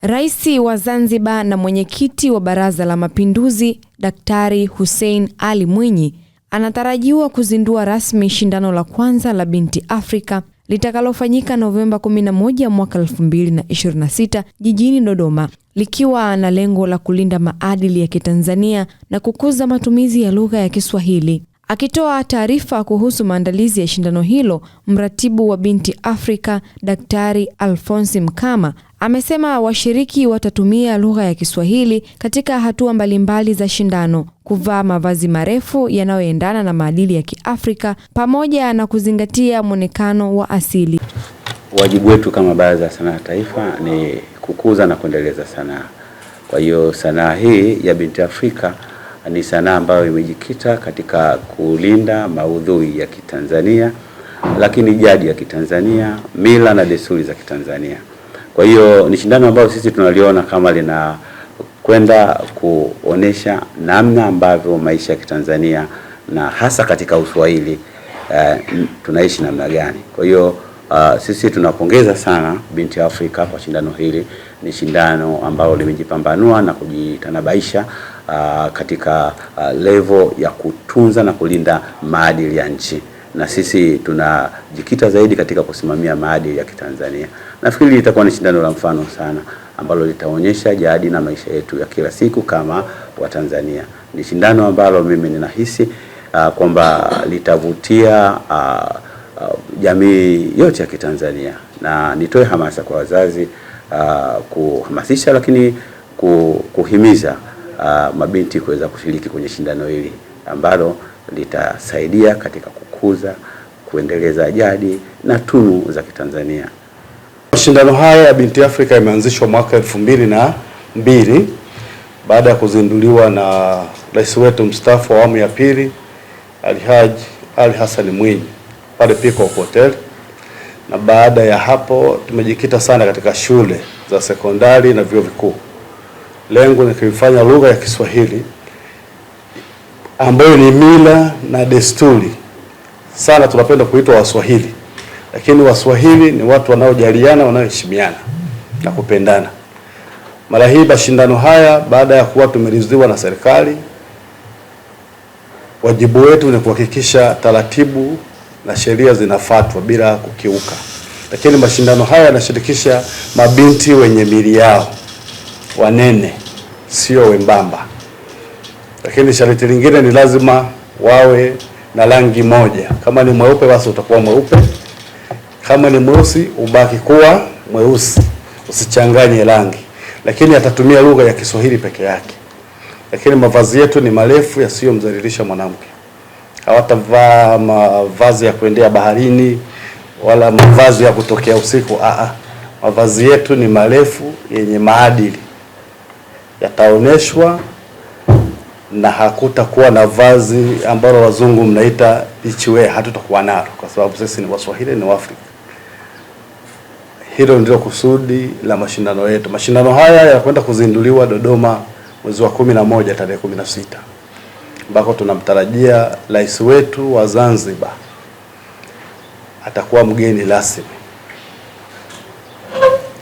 Rais wa Zanzibar na mwenyekiti wa Baraza la Mapinduzi, Daktari Hussein Ali Mwinyi, anatarajiwa kuzindua rasmi shindano la kwanza la Binti Afrika litakalofanyika Novemba 11 mwaka 2026 jijini Dodoma, likiwa na lengo la kulinda maadili ya Kitanzania na kukuza matumizi ya lugha ya Kiswahili. Akitoa taarifa kuhusu maandalizi ya shindano hilo, mratibu wa Binti Afrika, Daktari Alphonse Mkama, amesema washiriki watatumia lugha ya Kiswahili katika hatua mbalimbali za shindano, kuvaa mavazi marefu yanayoendana na maadili ya Kiafrika pamoja na kuzingatia muonekano wa asili. Wajibu wetu kama Baraza la Sanaa Taifa ni kukuza na kuendeleza sanaa. Kwa hiyo sanaa hii ya Binti Afrika ni sanaa ambayo imejikita katika kulinda maudhui ya Kitanzania, lakini jadi ya Kitanzania, mila na desturi za Kitanzania. Kwa hiyo ni shindano ambalo sisi tunaliona kama lina kwenda kuonesha namna ambavyo maisha ya Kitanzania na hasa katika Uswahili tunaishi namna gani. Kwa hiyo sisi tunapongeza sana Binti Afrika kwa shindano hili. Ni shindano ambalo limejipambanua na kujitanabaisha katika level ya kutunza na kulinda maadili ya nchi, na sisi tunajikita zaidi katika kusimamia maadili ya Kitanzania. Nafikiri litakuwa ni shindano la mfano sana ambalo litaonyesha jadi na maisha yetu ya kila siku kama Watanzania. Ni shindano ambalo mimi ninahisi kwamba litavutia jamii yote ya Kitanzania, na nitoe hamasa kwa wazazi kuhamasisha lakini kuhimiza mabinti kuweza kushiriki kwenye shindano hili ambalo litasaidia katika kukuza, kuendeleza jadi na tunu za Kitanzania. Mashindano haya ya Binti Afrika yameanzishwa mwaka 2002 baada ya kuzinduliwa na Rais wetu mstaafu wa awamu ya pili Alhaji Ali Hassan Mwinyi pale Peacock Hotel, na baada ya hapo tumejikita sana katika shule za sekondari na vyuo vikuu. Lengo ni kuifanya lugha ya Kiswahili ambayo ni mila na desturi. Sana tunapenda kuitwa Waswahili, lakini Waswahili ni watu wanaojaliana, wanaoheshimiana na kupendana. Mara hii mashindano haya, baada ya kuwa tumeridhiwa na serikali, wajibu wetu ni kuhakikisha taratibu na sheria zinafuatwa bila kukiuka. Lakini mashindano haya yanashirikisha mabinti wenye mili yao, wanene, sio wembamba. Lakini sharti lingine ni lazima wawe na rangi moja. Kama ni mweupe basi utakuwa mweupe, kama ni mweusi ubaki kuwa mweusi, usichanganye rangi. Lakini atatumia lugha ya Kiswahili peke yake. Lakini mavazi yetu ni marefu yasiyomdhalilisha mwanamke. Hawatavaa mavazi ya kuendea baharini wala mavazi ya kutokea usiku. Mavazi yetu ni marefu yenye maadili, yataoneshwa, na hakutakuwa na vazi ambalo wazungu mnaita beach wear, hatutakuwa nalo kwa sababu sisi ni Waswahili, ni Waafrika. Hilo ndilo kusudi la mashindano yetu. Mashindano haya yanakwenda kuzinduliwa Dodoma mwezi wa 11 tarehe 16, ambako tunamtarajia Rais wetu wa Zanzibar atakuwa mgeni rasmi.